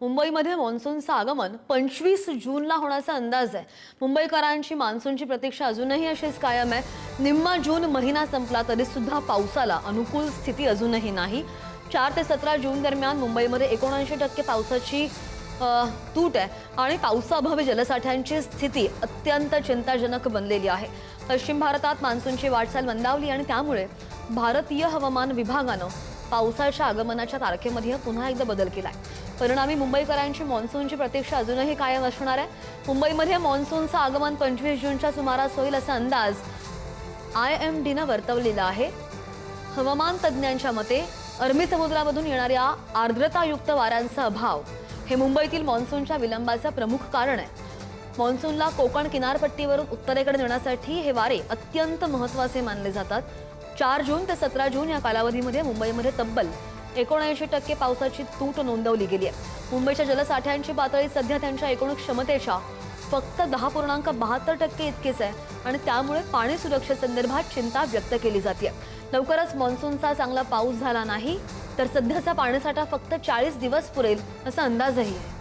मुंबईमध्ये मान्सूनचं आगमन 25 जूनला होण्याचा अंदाज आहे। मुंबईकरांची मान्सूनची प्रतीक्षा अजूनही अशीच कायम आहे। निम्मा जून महिना संपला तरी सुद्धा पावसाला अनुकूल स्थिती अजूनही नाही। 4 ते 17 जून दरम्यान मुंबईमध्ये 79% पावसाची तूट आहे आणि पावसाअभावी जलसाठ्यांची स्थिती अत्यंत चिंताजनक बनलेली आहे। पश्चिम भारतात मान्सूनची वाटचाल मंदावली आणि त्यामुळे भारतीय हवामान विभागानं पावसाच्या आगमनाच्या तारखेमध्ये पुन्हा एकदा बदल केलाय। परिणामी मुंबईकरांची मान्सूनची प्रतीक्षा अजूनही कायम असणार आहे। मुंबईमध्ये मान्सूनचं आगमन 25 जूनच्या सुमारास होईल असा अंदाज IMDनं वर्तवलेला आहे। हवामान तज्ज्ञांच्या मते अरबी समुद्रामधून येणाऱ्या आर्द्रतायुक्त वाऱ्यांचा अभाव हे मुंबईतील मान्सूनच्या विलंबाचं प्रमुख कारण आहे। मान्सूनला कोकण किनारपट्टीवरून उत्तरेकडे नेण्यासाठी हे वारे अत्यंत महत्त्वाचे मानले जातात। 4 जून ते 17 जून या कालावधीमध्ये मुंबईमध्ये तब्बल 79% पावसाची तूट नोंदवली गेली आहे। मुंबईच्या जलसाठ्यांची पातळी सध्या त्यांच्या एकूण क्षमतेच्या फक्त 10.72% इतकीच आहे आणि त्यामुळे पाणी सुरक्षेसंदर्भात चिंता व्यक्त केली जाते। लवकरच मान्सूनचा चांगला पाऊस झाला नाही तर सध्याचा पाणीसाठा फक्त 40 दिवस पुरेल असा अंदाजही आहे।